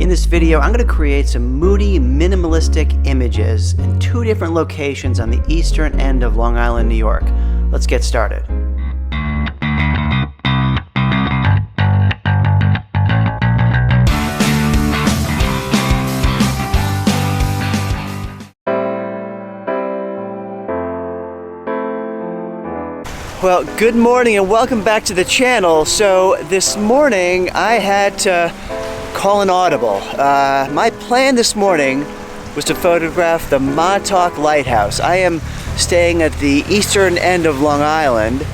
In this video, I'm going to create some moody, minimalistic images in 2 different locations on the eastern end of Long Island, New York. Let's get started. Well, good morning and welcome back to the channel. So this morning I had to call an audible. My plan this morning was to photograph the Montauk Lighthouse. I am staying at the eastern end of Long Island,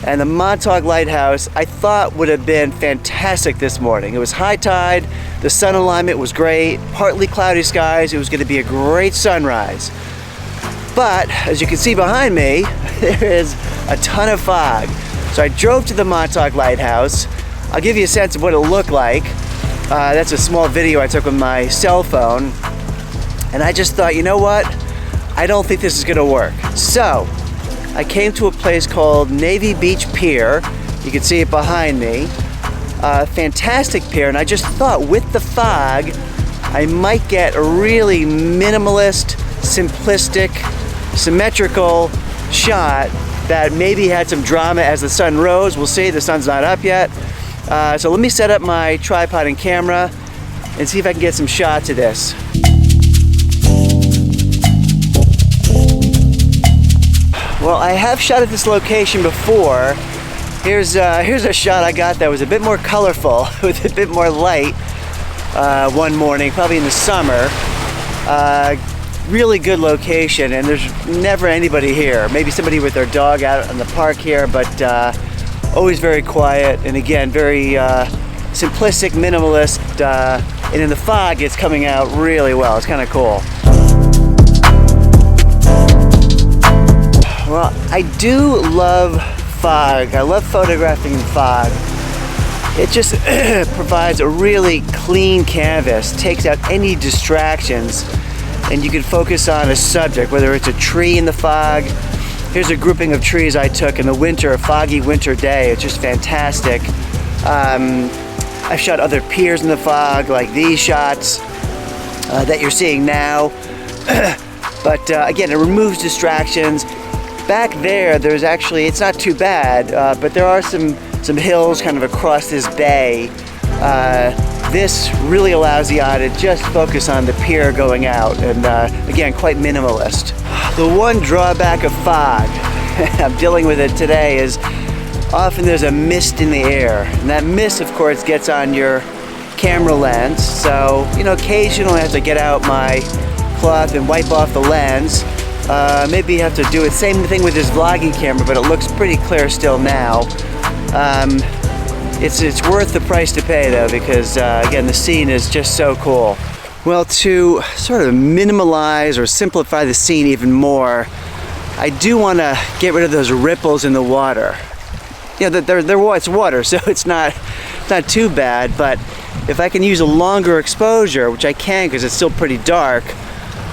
and the Montauk Lighthouse I thought would have been fantastic this morning. It was high tide, the sun alignment was great, partly cloudy skies, it was going to be a great sunrise. But as you can see behind me, there is a ton of fog. So I drove to the Montauk Lighthouse. I'll give you a sense of what it looked like. That's a small video I took with my cell phone. And I just thought, you know what? I don't think this is gonna work. So I came to a place called Navy Beach Pier. You can see it behind me. Fantastic pier, and I just thought with the fog, I might get a really minimalist, simplistic, symmetrical shot that maybe had some drama as the sun rose. We'll see, the sun's not up yet. So let me set up my tripod and camera and see if I can get some shots of this. Well, I have shot at this location before. Here's a shot I got that was a bit more colorful, with a bit more light one morning, probably in the summer. Really good location, and there's never anybody here. Maybe somebody with their dog out on the park here, but always very quiet, and again, very simplistic, minimalist, and in the fog it's coming out really well. It's kind of cool. Well, I do love fog. I love photographing in fog. It just provides a really clean canvas, takes out any distractions, and you can focus on a subject, whether it's a tree in the fog. Here's a grouping of trees I took in the winter, a foggy winter day. It's just fantastic. I've shot other piers in the fog, like these shots that you're seeing now. But again, it removes distractions. Back there's actually, it's not too bad, but there are some hills kind of across this bay. This really allows the eye to just focus on the pier going out, and again, quite minimalist. The one drawback of fog, I'm dealing with it today, is often there's a mist in the air, and that mist of course gets on your camera lens, so occasionally I have to get out my cloth and wipe off the lens. Maybe you have to do it, same thing with this vlogging camera, but it looks pretty clear still now. It's worth the price to pay though, because again, the scene is just so cool. Well, to sort of minimalize or simplify the scene even more, I do want to get rid of those ripples in the water. It's water, so it's not too bad, but if I can use a longer exposure, which I can because it's still pretty dark,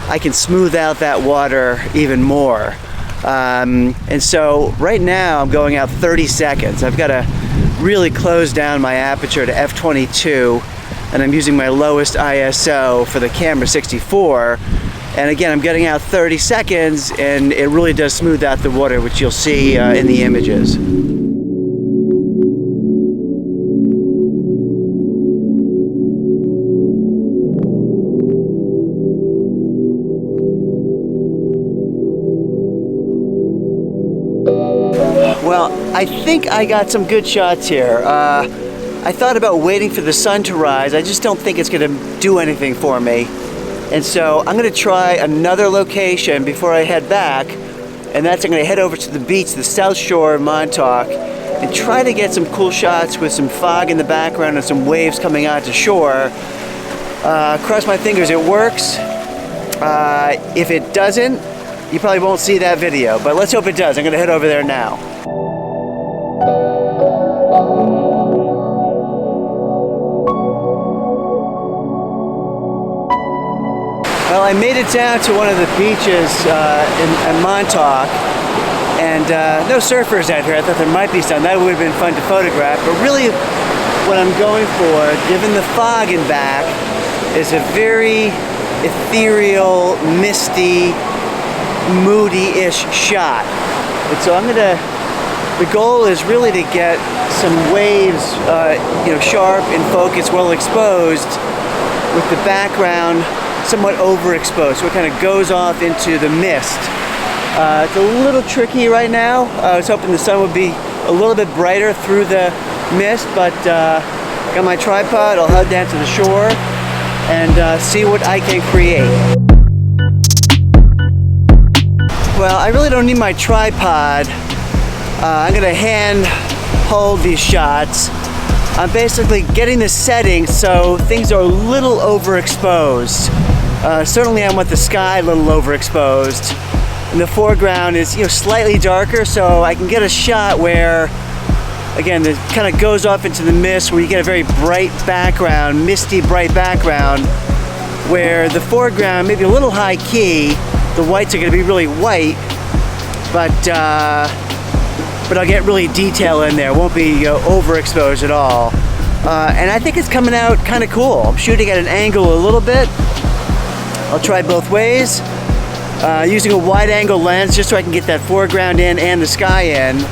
I can smooth out that water even more. And so right now I'm going out 30 seconds. I've got to really close down my aperture to f/22, and I'm using my lowest ISO for the camera, 64. And again, I'm getting out 30 seconds, and it really does smooth out the water, which you'll see in the images. Well, I think I got some good shots here. I thought about waiting for the sun to rise. I just don't think it's going to do anything for me. And so I'm going to try another location before I head back. And that's, I'm going to head over to the beach, the south shore of Montauk, and try to get some cool shots with some fog in the background and some waves coming out to shore. Cross my fingers it works. If it doesn't, you probably won't see that video, but let's hope it does. I'm going to head over there now. Well, I made it down to one of the beaches in Montauk, and no surfers out here. I thought there might be some. That would have been fun to photograph, but really what I'm going for, given the fog in back, is a very ethereal, misty, moody-ish shot. And so the goal is really to get some waves, sharp in focus, well exposed, with the background somewhat overexposed, so it kind of goes off into the mist. It's a little tricky right now. I was hoping the sun would be a little bit brighter through the mist, but got my tripod. I'll head down to the shore and see what I can create. Well, I really don't need my tripod. I'm gonna hand hold these shots. I'm basically getting the settings so things are a little overexposed. Certainly I want the sky a little overexposed. And the foreground is slightly darker, so I can get a shot where, again, it kind of goes off into the mist, where you get a very bright background, misty bright background, where the foreground may be a little high key. The whites are going to be really white, but I'll get really detail in there. It won't be overexposed at all. And I think it's coming out kind of cool. I'm shooting at an angle a little bit. I'll try both ways. Using a wide angle lens just so I can get that foreground in and the sky in.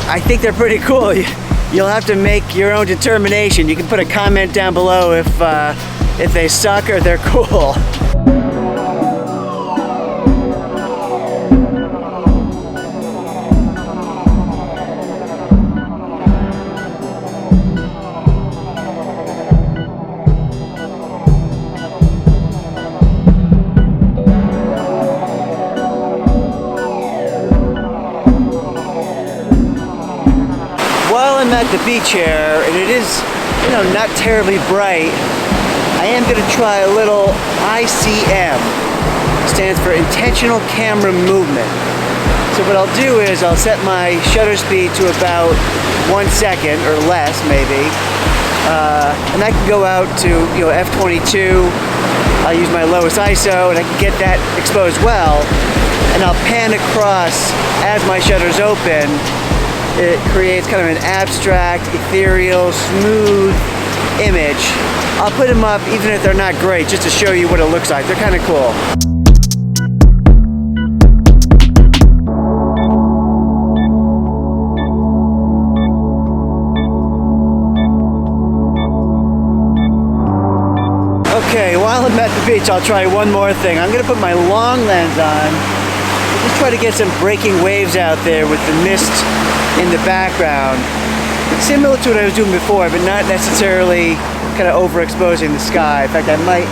I think they're pretty cool. You'll have to make your own determination. You can put a comment down below if they suck or they're cool. I'm at the beach here, and it is, not terribly bright. I am going to try a little ICM. It stands for Intentional Camera Movement. So what I'll do is I'll set my shutter speed to about 1 second or less, maybe, and I can go out to f/22. I'll use my lowest ISO, and I can get that exposed well, and I'll pan across as my shutter's open. It creates kind of an abstract, ethereal, smooth image. I'll put them up even if they're not great, just to show you what it looks like. They're kind of cool. Okay, while I'm at the beach, I'll try one more thing. I'm gonna put my long lens on. Just try to get some breaking waves out there with the mist in the background. Similar to what I was doing before, but not necessarily kind of overexposing the sky. In fact, I might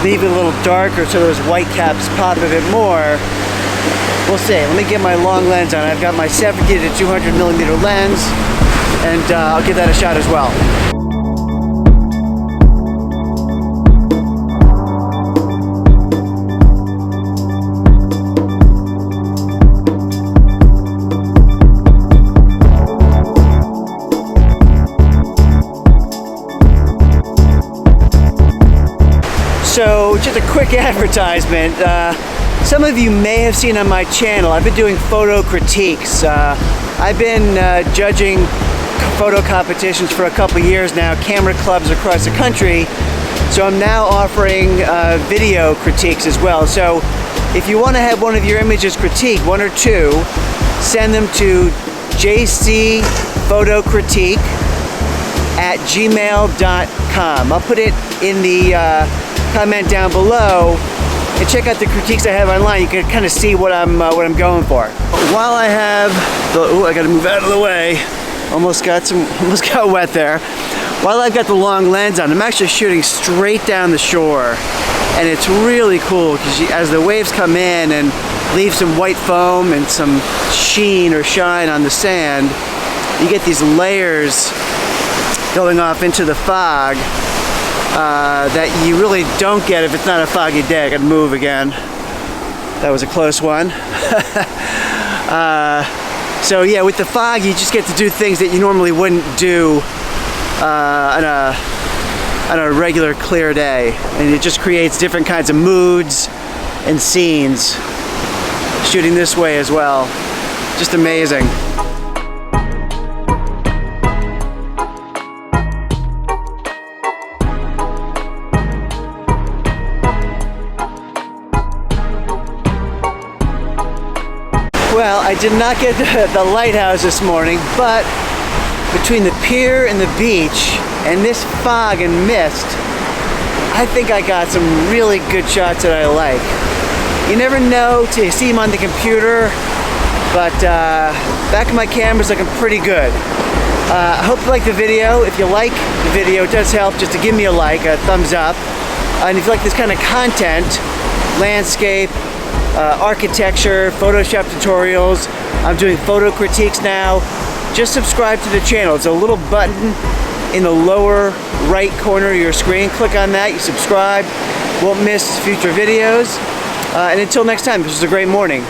leave it a little darker so those white caps pop a bit more. We'll see. Let me get my long lens on. I've got my 70 to 200 millimeter lens, and I'll give that a shot as well. So, just a quick advertisement. Some of you may have seen on my channel, I've been doing photo critiques. I've been judging photo competitions for a couple years now, camera clubs across the country. So I'm now offering video critiques as well. So if you want to have one of your images critiqued, one or two, send them to jcphotocritique@gmail.com. I'll put it in the comment down below, and check out the critiques I have online. You can kind of see what I'm going for. While I have I got to move out of the way. Almost got wet there. While I've got the long lens on, I'm actually shooting straight down the shore, and it's really cool because as the waves come in and leave some white foam and some sheen or shine on the sand, you get these layers going off into the fog. That you really don't get if it's not a foggy day. I gotta move again. That was a close one. So yeah, with the fog, you just get to do things that you normally wouldn't do on a regular clear day, and it just creates different kinds of moods and scenes. Shooting this way as well, just amazing. Well, I did not get the lighthouse this morning, but between the pier and the beach and this fog and mist, I think I got some really good shots that I like. You never know till you see them on the computer, but back of my camera's looking pretty good. I hope you like the video. If you like the video, it does help just to give me a like, a thumbs up. And if you like this kind of content, landscape, architecture, Photoshop tutorials, I'm doing photo critiques now, just subscribe to the channel. It's a little button in the lower right corner of your screen. Click on that, you subscribe, won't miss future videos. And until next time, this was a great morning.